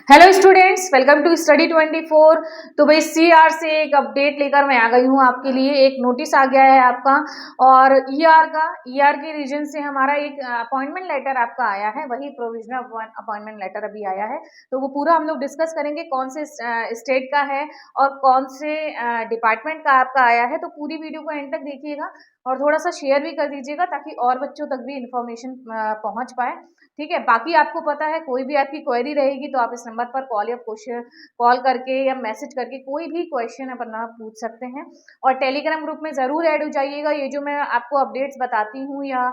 Hello students, welcome to study 24। तो भाई CR से एक अपडेट लेकर मैं आ गई हूँ आपके लिए। एक नोटिस आ गया है आपका और ईआर के रीजन से हमारा एक अपॉइंटमेंट लेटर आपका आया है, वही प्रोविजनल अपॉइंटमेंट लेटर अभी आया है। तो वो पूरा हम लोग डिस्कस करेंगे कौन से स्टेट का है और कौन से डिपार्टमेंट का आपका आया है। तो पूरी वीडियो को एंड तक देखिएगा और थोड़ा सा शेयर भी कर दीजिएगा ताकि और बच्चों तक भी इंफॉर्मेशन पहुंच पाए। ठीक है, बाकी आपको पता है कोई भी आपकी क्वेरी रहेगी तो आप इस नंबर पर कॉल या क्वेश्चन कॉल करके या मैसेज करके कोई भी क्वेश्चन अपना पूछ सकते हैं। और टेलीग्राम ग्रुप में ज़रूर ऐड हो जाइएगा। ये जो मैं आपको अपडेट्स बताती हूँ या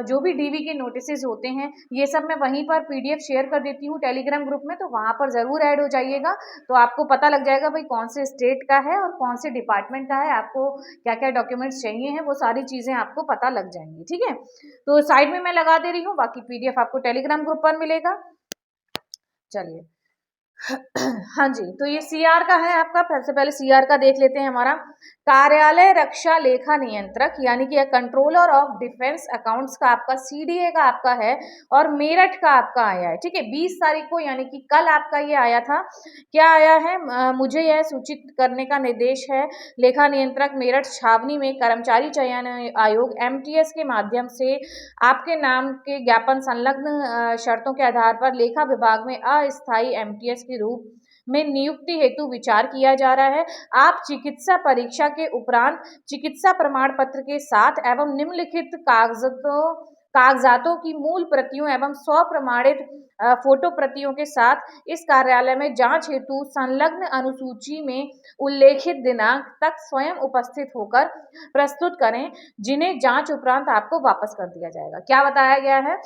जो भी डीवी के नोटिस होते हैं ये सब मैं वहीं पर पीडीएफ शेयर कर देती हूँ टेलीग्राम ग्रुप में, तो वहाँ पर ज़रूर ऐड हो जाइएगा। तो आपको पता लग जाएगा भाई कौन से स्टेट का है और कौन से डिपार्टमेंट का है, आपको क्या क्या डॉक्यूमेंट्स चाहिए हैं, वो सारी चीज़ें आपको पता लग जाएंगी। ठीक है, तो साइड में मैं लगा दे रही हूँ, बाकी पीडीएफ आपको टेलीग्राम ग्रुप पर मिलेगा। चलिए हाँ जी, तो ये सीआर का है आपका। सबसे पहले सीआर का देख लेते हैं। हमारा कार्यालय रक्षा लेखा नियंत्रक यानी कि कंट्रोलर ऑफ डिफेंस अकाउंट्स का आपका सीडीए का आपका है और मेरठ का आपका आया है। ठीक है, 20 तारीख को यानी कि कल आपका ये आया था। क्या आया है, मुझे यह सूचित करने का निर्देश है लेखा नियंत्रक मेरठ छावनी में कर्मचारी चयन आयोग एमटीएस के माध्यम से आपके नाम के ज्ञापन संलग्न शर्तों के आधार पर लेखा विभाग में अस्थायी एमटीएस के रूप में नियुक्ति हेतु विचार किया जा रहा है। आप चिकित्सा परीक्षा के उपरांत चिकित्सा प्रमाण पत्र के साथ एवं निम्नलिखित कागजातों की मूल प्रतियों एवं स्वप्रमाणित फोटो प्रतियों के साथ इस कार्यालय में जांच हेतु संलग्न अनुसूची में उल्लेखित दिनांक तक स्वयं उपस्थित होकर प्रस्तुत करें, जिन्हें जांच उपरांत आपको वापस कर दिया जाएगा। क्या बताया गया है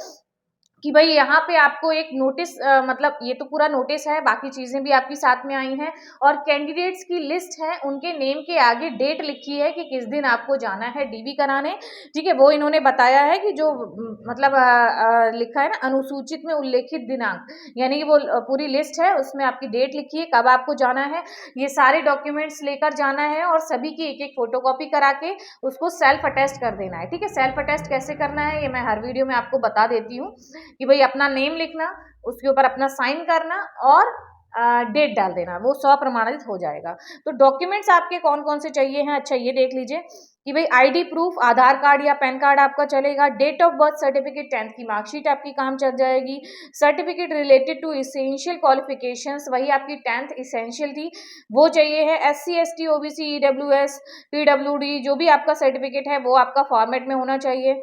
कि भाई यहाँ पे आपको एक नोटिस मतलब ये तो पूरा नोटिस है, बाकी चीजें भी आपकी साथ में आई हैं और कैंडिडेट्स की लिस्ट है, उनके नेम के आगे डेट लिखी है कि किस दिन आपको जाना है डीवी कराने। ठीक है, वो इन्होंने बताया है कि जो मतलब लिखा है ना अनुसूचित में उल्लेखित दिनांक, यानी कि वो पूरी लिस्ट है, उसमें आपकी डेट लिखी है कब आपको जाना है। ये सारे डॉक्यूमेंट्स लेकर जाना है और सभी की एक एक फोटोकॉपी करा के उसको सेल्फ अटेस्ट कर देना है। ठीक है, सेल्फ अटेस्ट कैसे करना है ये मैं हर वीडियो में आपको बता देती हूँ कि भाई अपना नेम लिखना, उसके ऊपर अपना साइन करना और डेट डाल देना, वो स्वप्रमाणित हो जाएगा। तो डॉक्यूमेंट्स आपके कौन कौन से चाहिए हैं, अच्छा ये देख लीजिए कि भाई आईडी प्रूफ, आधार कार्ड या पैन कार्ड आपका चलेगा, date of birth certificate, 10th की मार्कशीट आपकी काम चल जाएगी, certificate related to essential qualifications, वही आपकी 10th इसेंशियल थी वो चाहिए है, SC ST OBC EWS PWD जो भी आपका सर्टिफिकेट है वो आपका फॉर्मेट में होना चाहिए।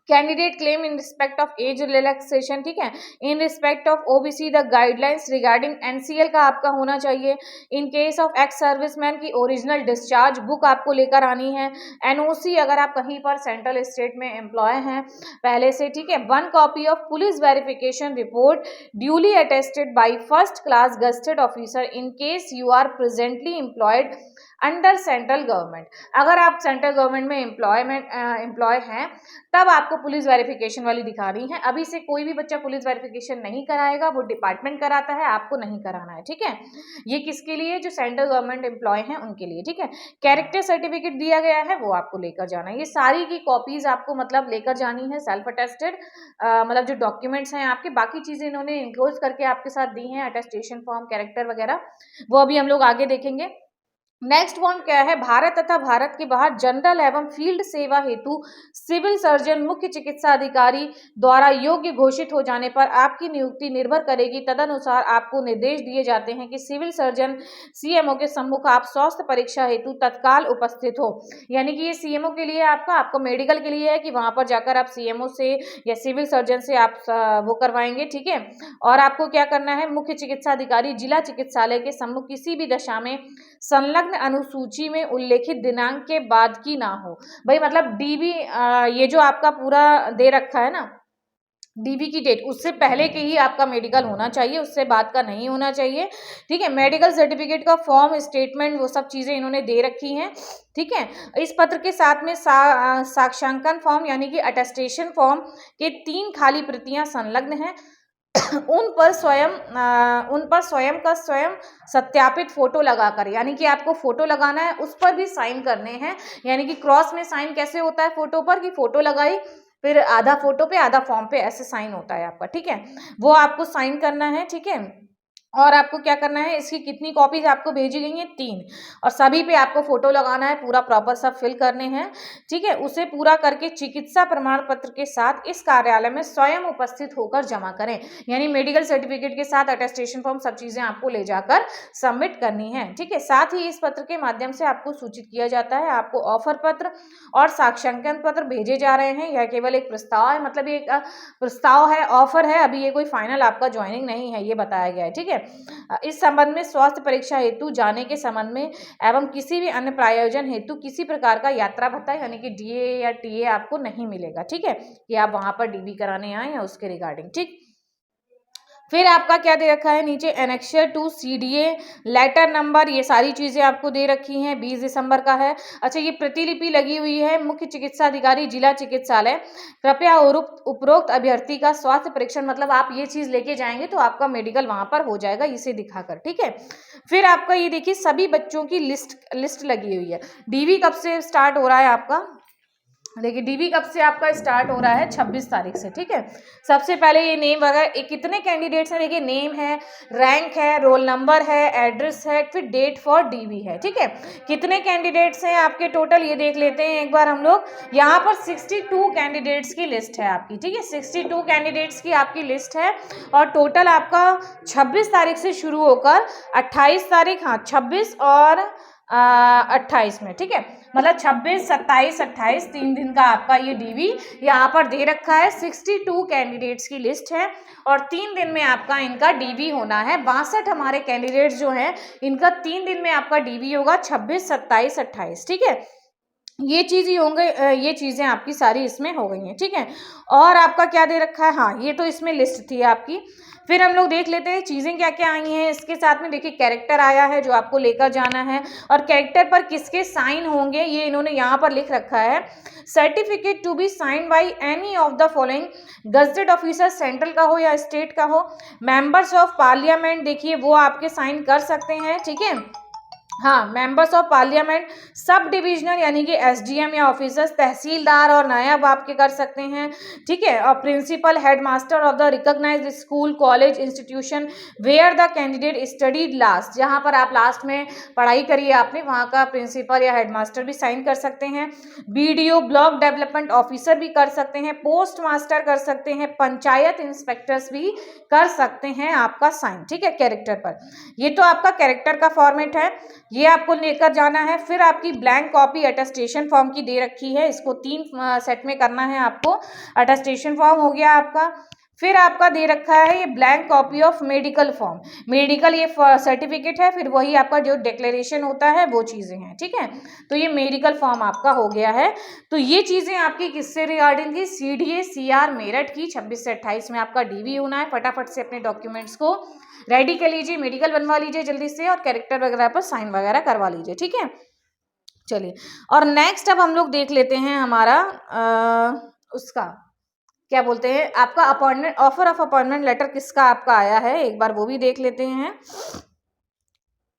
Candidate claim in respect of age relaxation, ठीक है, in respect of OBC the guidelines regarding NCL का आपका होना चाहिए। In case of ex serviceman की ओरिजिनल डिस्चार्ज बुक आपको लेकर आनी है। एनओसी अगर आप कहीं पर सेंट्रल स्टेट में एम्प्लॉय हैं पहले से, ठीक है। 1 copy of police verification report duly attested by first class gazetted officer in case you are presently employed under central government. अगर आप सेंट्रल गवर्नमेंट में एम्प्लॉय हैं तब आपको पुलिस वेरिफिकेशन वाली दिखानी है। अभी से कोई भी बच्चा पुलिस वेरिफिकेशन नहीं कराएगा, वो डिपार्टमेंट कराता है, आपको नहीं कराना है। ठीक है, ये किसके लिए, जो सेंट्रल गवर्नमेंट एम्प्लॉय हैं उनके लिए। ठीक है, कैरेक्टर सर्टिफिकेट दिया गया है वो आपको लेकर जाना है। ये सारी की कॉपीज आपको मतलब लेकर जानी है, सेल्फ अटेस्टेड मतलब जो डॉक्यूमेंट्स हैं आपके। बाकी चीजें इन्होंने इंक्लोज करके आपके साथ दी हैं, अटेस्टेशन फॉर्म, कैरेक्टर वगैरह, वो अभी हम लोग आगे देखेंगे। नेक्स्ट पॉइंट क्या है, भारत तथा भारत के बाहर जनरल एवं फील्ड सेवा हेतु सिविल सर्जन मुख्य चिकित्सा अधिकारी द्वारा योग्य घोषित हो जाने पर आपकी नियुक्ति निर्भर करेगी। तदनुसार आपको निर्देश दिए जाते हैं कि सिविल सर्जन सीएमओ के सम्मुख आप स्वास्थ्य परीक्षा हेतु तत्काल उपस्थित हो। यानी कि ये सीएमओ के लिए आपको मेडिकल के लिए है कि वहां पर जाकर आप सीएमओ से या सिविल सर्जन से आप वो करवाएंगे। ठीक है, और आपको क्या करना है, मुख्य चिकित्सा अधिकारी जिला चिकित्सालय के सम्मुख किसी भी दशा में संलग्न अनुसूची में उल्लेखित दिनांक के बाद की ना हो। भाई मतलब डीवी ये जो आपका पूरा दे रखा है ना डीवी की डेट, उससे पहले के ही आपका मेडिकल होना चाहिए, उससे बाद का नहीं होना चाहिए। ठीक है, मेडिकल सर्टिफिकेट का फॉर्म, स्टेटमेंट, वो सब चीजें इन्होंने दे रखी हैं। ठीक है, इस पत्र के साथ में साक्षांकन फॉर्म यानी कि अटेस्टेशन फॉर्म के 3 खाली प्रतियां संलग्न हैं। उन पर स्वयं का स्वयं सत्यापित फोटो लगाकर, यानी कि आपको फोटो लगाना है, उस पर भी साइन करने हैं। यानी कि क्रॉस में साइन कैसे होता है फोटो पर, कि फोटो लगाई फिर आधा फोटो पे आधा फॉर्म पे ऐसे साइन होता है आपका। ठीक है, वो आपको साइन करना है। ठीक है, और आपको क्या करना है, इसकी कितनी कॉपीज आपको भेजी गई हैं, 3, और सभी पे आपको फोटो लगाना है, पूरा प्रॉपर सब फिल करने हैं, ठीक है। उसे पूरा करके चिकित्सा प्रमाण पत्र के साथ इस कार्यालय में स्वयं उपस्थित होकर जमा करें, यानी मेडिकल सर्टिफिकेट के साथ अटेस्टेशन फॉर्म, सब चीजें आपको ले जाकर सबमिट करनी है, ठीक है। साथ ही इस पत्र के माध्यम से आपको सूचित किया जाता है आपको ऑफर पत्र और साक्षांकन पत्र भेजे जा रहे हैं। यह केवल एक प्रस्ताव है, मतलब ये एक प्रस्ताव है, ऑफर है, अभी ये कोई फाइनल आपका ज्वाइनिंग नहीं है, ये बताया गया है, ठीक है। इस संबंध में स्वास्थ्य परीक्षा हेतु जाने के संबंध में एवं किसी भी अन्य प्रायोजन हेतु किसी प्रकार का यात्रा भत्ता यानी कि डीए या टीए आपको नहीं मिलेगा, ठीक है, कि आप वहां पर डीबी कराने आए या उसके रिगार्डिंग, ठीक। फिर आपका क्या दे रखा है नीचे, annexure two CDA letter number, ये सारी चीजें आपको दे रखी हैं, 20 दिसंबर का है। अच्छा, ये प्रतिलिपि लगी हुई है, मुख्य चिकित्सा अधिकारी जिला चिकित्सालय, कृपया उपरोक्त अभ्यर्थी का स्वास्थ्य परीक्षण, मतलब आप ये चीज लेके जाएंगे तो आपका मेडिकल वहां पर हो जाएगा, इसे दिखाकर, ठीक है। फिर आपका ये देखिए सभी बच्चों की लिस्ट लगी हुई है। डीवी कब से स्टार्ट हो रहा है आपका, देखिए डीबी कब से आपका स्टार्ट हो रहा है, 26 तारीख से, ठीक है। सबसे पहले ये नेम वगैरह, कितने कैंडिडेट्स हैं, देखिए नेम है, रैंक है, रोल नंबर है, एड्रेस है, फिर डेट फॉर डीबी है, ठीक है। कितने कैंडिडेट्स हैं आपके टोटल, ये देख लेते हैं एक बार हम लोग। यहाँ पर 62 कैंडिडेट्स की लिस्ट है आपकी, ठीक है, 62 कैंडिडेट्स की आपकी लिस्ट है, और टोटल आपका 26 तारीख से शुरू होकर 28 तारीख, हाँ 26 और 28 में, ठीक है, मतलब 26, 27, 28 3 दिन का आपका ये डीवी यहाँ पर दे रखा है। 62 कैंडिडेट्स की लिस्ट है और 3 दिन में आपका इनका डीवी होना है। 62 हमारे कैंडिडेट्स जो हैं इनका 3 दिन में आपका डीवी होगा, 26, 27, 28, ठीक है। ये चीज ही होंगे, ये चीजें आपकी सारी इसमें हो गई हैं, ठीक है। और आपका क्या दे रखा है, हाँ ये तो इसमें लिस्ट थी आपकी। फिर हम लोग देख लेते हैं चीजें क्या क्या आई हैं इसके साथ में। देखिए कैरेक्टर आया है जो आपको लेकर जाना है, और कैरेक्टर पर किसके साइन होंगे ये इन्होंने यहाँ पर लिख रखा है। Certificate to be signed by any of the following gazetted officer, central का हो या स्टेट का हो। मेंबर्स ऑफ पार्लियामेंट, देखिए वो आपके साइन कर सकते हैं, ठीक है। हाँ, members of parliament, sub divisional यानी कि एसडीएम या ऑफिसर्स, तहसीलदार और नायब आपके कर सकते हैं, ठीक है। और principal, headmaster of the recognised school, college, institution where the candidate studied last, जहां पर आप लास्ट में पढ़ाई करिए आपने, वहां का प्रिंसिपल या हेडमास्टर भी साइन कर सकते हैं। बीडीओ, ब्लॉक डेवलपमेंट ऑफिसर भी कर सकते हैं, पोस्ट मास्टर कर सकते हैं, पंचायत इंस्पेक्टर्स भी कर सकते हैं आपका साइन, ठीक है, कैरेक्टर पर। ये तो आपका कैरेक्टर का फॉर्मेट है, ये आपको लेकर जाना है। फिर आपकी ब्लैंक कॉपी अटेस्टेशन फॉर्म की दे रखी है, इसको 3 सेट में करना है आपको। अटेस्टेशन फॉर्म हो गया आपका। फिर आपका दे रखा है ये blank copy of medical form, medical ये सर्टिफिकेट है, फिर वही आपका जो डिक्लेरेशन होता है वो चीज़ें हैं, ठीक है। तो ये मेडिकल फॉर्म आपका हो गया है। तो ये चीज़ें आपकी किससे रिगार्डिंग थी, सीडीए सीआर मेरठ की 26 से 28 में आपका डीवी होना है। फटाफट से अपने डॉक्यूमेंट्स को रेडी कर लीजिए, मेडिकल बनवा लीजिए जल्दी से, और कैरेक्टर वगैरह पर साइन वगैरह करवा लीजिए, ठीक है। चलिए, और नेक्स्ट अब हम लोग देख लेते हैं हमारा उसका क्या बोलते हैं, आपका appointment, offer of appointment letter किसका आपका आया है, एक बार वो भी देख लेते हैं।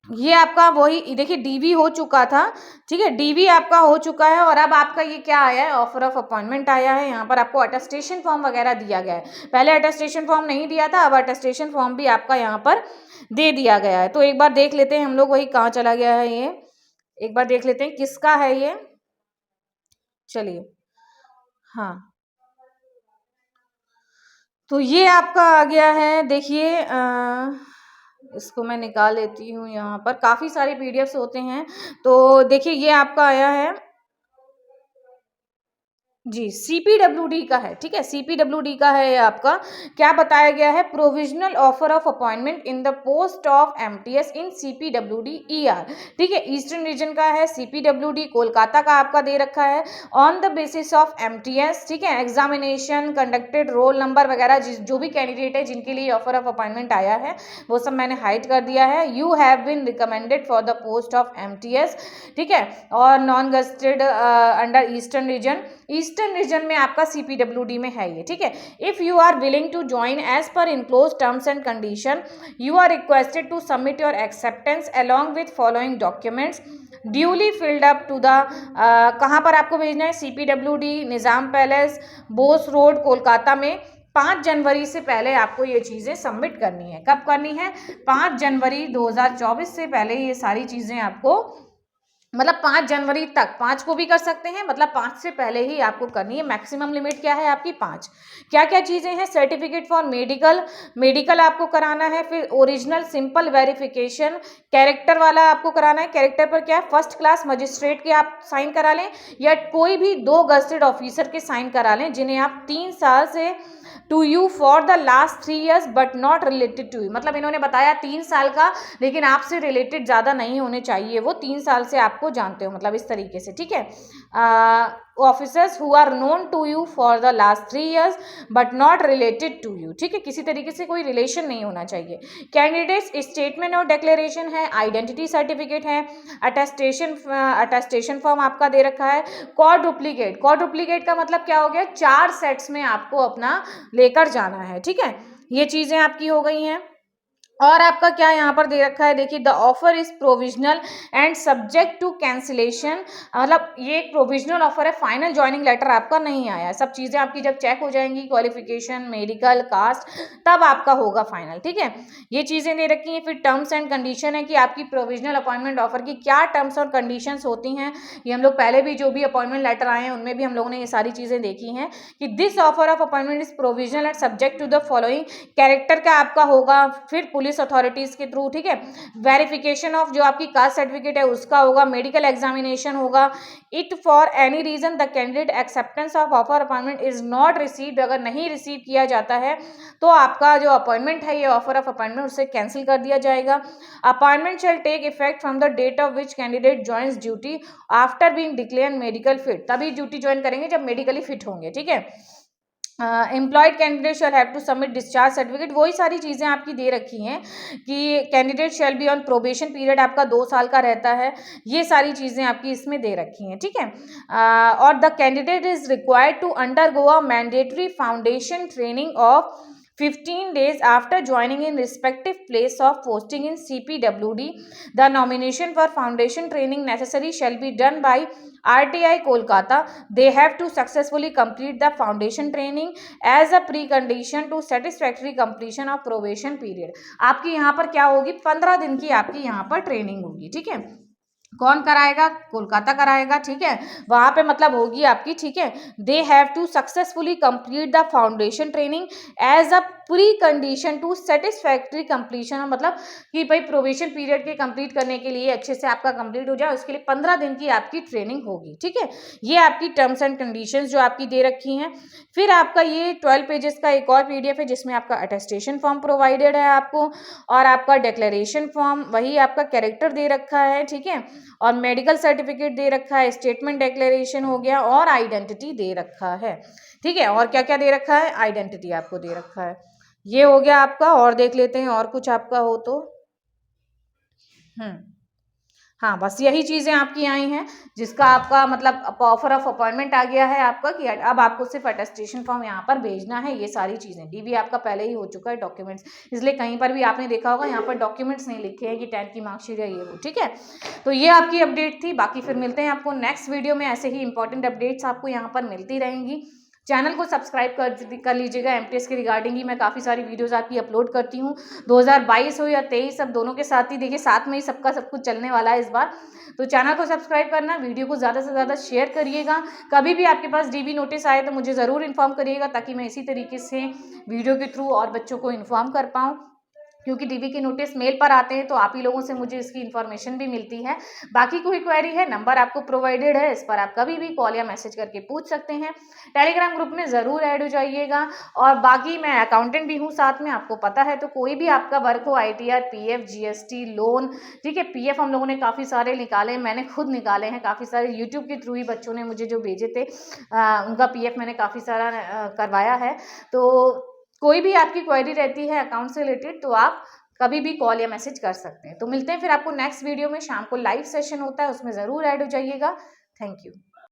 ये आपका वही देखिए डीवी हो चुका था, ठीक है, डीवी आपका हो चुका है, और अब आपका ये क्या आया है, ऑफर ऑफ अपॉइंटमेंट आया है। यहाँ पर आपको अटेस्टेशन फॉर्म वगैरह दिया गया है, पहले अटेस्टेशन फॉर्म नहीं दिया था, अब अटेस्टेशन फॉर्म भी आपका यहाँ पर दे दिया गया है। तो एक बार देख लेते हैं हम लोग, वही कहाँ चला गया है ये, एक बार देख लेते हैं किसका है ये। चलिए, हाँ तो ये आपका आ गया है, देखिए इसको मैं निकाल लेती हूँ, यहाँ पर काफ़ी सारे पीडीएफ्स होते हैं। तो देखिए ये आपका आया है जी, सीपीडब्ल्यूडी का है, ठीक है, सीपीडब्ल्यूडी का है ये आपका। क्या बताया गया है, provisional offer of appointment in the post of MTS in CPWD ER, ठीक है, ईस्टर्न रीजन का है। सीपीडब्ल्यूडी कोलकाता का आपका दे रखा है, on the basis of MTS, ठीक है, एग्जामिनेशन कंडक्टेड, रोल नंबर वगैरह जो भी कैंडिडेट है जिनके लिए ऑफर ऑफ अपॉइंटमेंट आया है वो सब मैंने हाइड कर दिया है। You have been recommended for the post of MTS, ठीक है, और non gazetted under eastern region, eastern region में आपका सीपीडब्ल्यूडी में है ये, ठीक है। If you are willing to join as per enclose terms and condition, you are requested to submit your acceptance along with following documents duly filled up to the, कहाँ पर आपको भेजना है, CPWD, Nizam palace, Bose road, Kolkata में, 5 जनवरी से पहले आपको ये चीज़ें सबमिट करनी है। कब करनी है? 5 जनवरी 2024 से पहले ये सारी चीज़ें आपको, मतलब 5 जनवरी तक, 5 को भी कर सकते हैं, मतलब 5 से पहले ही आपको करनी है। मैक्सिमम लिमिट क्या है आपकी? 5। क्या क्या चीज़ें हैं? सर्टिफिकेट फॉर मेडिकल आपको कराना है, फिर ओरिजिनल सिंपल वेरिफिकेशन, कैरेक्टर वाला आपको कराना है। कैरेक्टर पर क्या है? फर्स्ट क्लास मजिस्ट्रेट के आप साइन करा लें या कोई भी 2 गजेटेड ऑफिसर के साइन करा लें जिन्हें आप 3 साल से to you for the last 3 years but not related to you, मतलब इन्होंने बताया 3 साल का, लेकिन आपसे रिलेटेड ज़्यादा नहीं होने चाहिए, वो 3 साल से आपको जानते हो, मतलब इस तरीके से, ठीक है। Officers who are known to you for the last 3 years but not related to you, ठीक है, किसी तरीके से कोई रिलेशन नहीं होना चाहिए। कैंडिडेट्स स्टेटमेंट और डिक्लेरेशन है, आइडेंटिटी सर्टिफिकेट है, अटेस्टेशन फॉर्म आपका दे रखा है। क्वाड्रुप्लीकेट का मतलब क्या हो गया? 4 सेट्स में आपको अपना लेकर जाना है, ठीक है। ये चीजें आपकी हो गई हैं। और आपका क्या यहाँ पर दे रखा है, देखिए, the offer is provisional and subject to cancellation, मतलब ये एक प्रोविजनल ऑफर है, फाइनल ज्वाइनिंग लेटर आपका नहीं आया है। सब चीज़ें आपकी जब चेक हो जाएंगी, क्वालिफिकेशन, मेडिकल, कास्ट, तब आपका होगा फाइनल, ठीक है। ये चीज़ें दे रखी हैं। फिर टर्म्स एंड कंडीशन है कि आपकी प्रोविजनल अपॉइंटमेंट ऑफर की क्या टर्म्स और कंडीशंस होती हैं। ये हम लोग पहले भी जो भी अपॉइंटमेंट लेटर आए हैं उनमें भी हम लोगों ने ये सारी चीज़ें देखी हैं कि this offer of appointment is provisional and subject to the following. Character का आपका होगा, फिर पुलिस अथॉरिटीज के थ्रू, ठीक है। वेरिफिकेशन ऑफ जो आपकी कास्ट सर्टिफिकेट है उसका होगा, मेडिकल एग्जामिनेशन होगा। It for any reason the candidate acceptance of offer appointment is not received, अगर नहीं रिसीव किया जाता है तो आपका जो अपॉइंटमेंट है, ये ऑफर ऑफ अपॉइंटमेंट, उसे कैंसिल कर दिया जाएगा। Appointment shall take effect from the date of which candidate joins duty after being declared medical fit, तभी ड्यूटी ज्वाइन करेंगे जब मेडिकली फिट होंगे, ठीक है। Employed candidate shall have to submit discharge certificate, वही सारी चीज़ें आपकी दे रखी हैं कि candidate shall be on probation period, आपका 2 साल का रहता है, ये सारी चीज़ें आपकी इसमें दे रखी हैं, ठीक है। और the candidate is required to undergo a mandatory foundation training of 15 days after joining in respective place of posting in CPWD. The nomination for foundation training necessary shall be done by RTI Kolkata. They have to successfully complete the foundation training as a precondition to satisfactory completion of probation period. आपकी यहाँ पर क्या होगी? 15 दिन की आपकी यहाँ पर ट्रेनिंग होगी, ठीक है। कौन कराएगा? कोलकाता कराएगा, ठीक है। वहां पे मतलब होगी आपकी, ठीक है। They have to successfully complete the foundation training as a pre condition to satisfactory completion, मतलब कि भाई प्रोबेशन पीरियड के कंप्लीट करने के लिए अच्छे से आपका कंप्लीट हो जाए, उसके लिए 15 दिन की आपकी ट्रेनिंग होगी, ठीक है। ये आपकी टर्म्स एंड कंडीशंस जो आपकी दे रखी हैं। फिर आपका ये 12 पेजेस का एक और PDF है जिसमें आपका अटेस्टेशन फॉर्म प्रोवाइडेड है आपको, और आपका डिक्लेरेशन फॉर्म, वही आपका कैरेक्टर दे रखा है, ठीक है, और मेडिकल सर्टिफिकेट दे रखा है, स्टेटमेंट डिक्लेरेशन हो गया, और आइडेंटिटी दे रखा है, ठीक है। और क्या क्या दे रखा है? आइडेंटिटी आपको दे रखा है। ये हो गया आपका। और देख लेते हैं और कुछ आपका हो तो। हाँ, बस यही चीज़ें आपकी आई हैं जिसका आपका मतलब ऑफर ऑफ अपॉइंटमेंट आ गया है आपका कि अब आपको सिर्फ अटेस्टेशन फॉर्म यहाँ पर भेजना है। ये सारी चीज़ें, DV आपका पहले ही हो चुका है, डॉक्यूमेंट्स, इसलिए कहीं पर भी आपने देखा होगा यहाँ पर डॉक्यूमेंट्स नहीं लिखे हैं कि 10th की मार्कशीट है ये वो, ठीक है। तो ये आपकी अपडेट थी। बाकी फिर मिलते हैं आपको नेक्स्ट वीडियो में। ऐसे ही इंपॉर्टेंट अपडेट्स आपको यहाँ पर मिलती रहेंगी। चैनल को सब्सक्राइब कर लीजिएगा। MTS के रिगार्डिंग ही मैं काफ़ी सारी वीडियोस आपकी अपलोड करती हूँ। 2022 हो या 23, सब दोनों के साथ ही, देखिए साथ में ही सबका सब कुछ चलने वाला है इस बार। तो चैनल को सब्सक्राइब करना, वीडियो को ज़्यादा से ज़्यादा शेयर करिएगा। कभी भी आपके पास DV नोटिस आए तो मुझे ज़रूर इन्फॉर्म करिएगा, ताकि मैं इसी तरीके से वीडियो के थ्रू और बच्चों को इन्फॉर्म कर पाऊँ, क्योंकि DV के नोटिस मेल पर आते हैं तो आप ही लोगों से मुझे इसकी इन्फॉर्मेशन भी मिलती है। बाकी कोई क्वेरी है, नंबर आपको प्रोवाइडेड है, इस पर आप कभी भी कॉल या मैसेज करके पूछ सकते हैं। टेलीग्राम ग्रुप में ज़रूर ऐड हो जाइएगा। और बाकी मैं अकाउंटेंट भी हूँ साथ में, आपको पता है, तो कोई भी आपका वर्क हो, ITR, PF, GST, लोन, ठीक है। PF हम लोगों ने काफ़ी सारे निकाले, मैंने खुद निकाले हैं काफ़ी सारे, यूट्यूब के थ्रू ही बच्चों ने मुझे जो भेजे थे उनका PF मैंने काफ़ी सारा करवाया है। तो कोई भी आपकी क्वेरी रहती है अकाउंट से रिलेटेड तो आप कभी भी कॉल या मैसेज कर सकते हैं। तो मिलते हैं फिर आपको नेक्स्ट वीडियो में। शाम को लाइव सेशन होता है, उसमें ज़रूर ऐड हो जाइएगा। Thank you.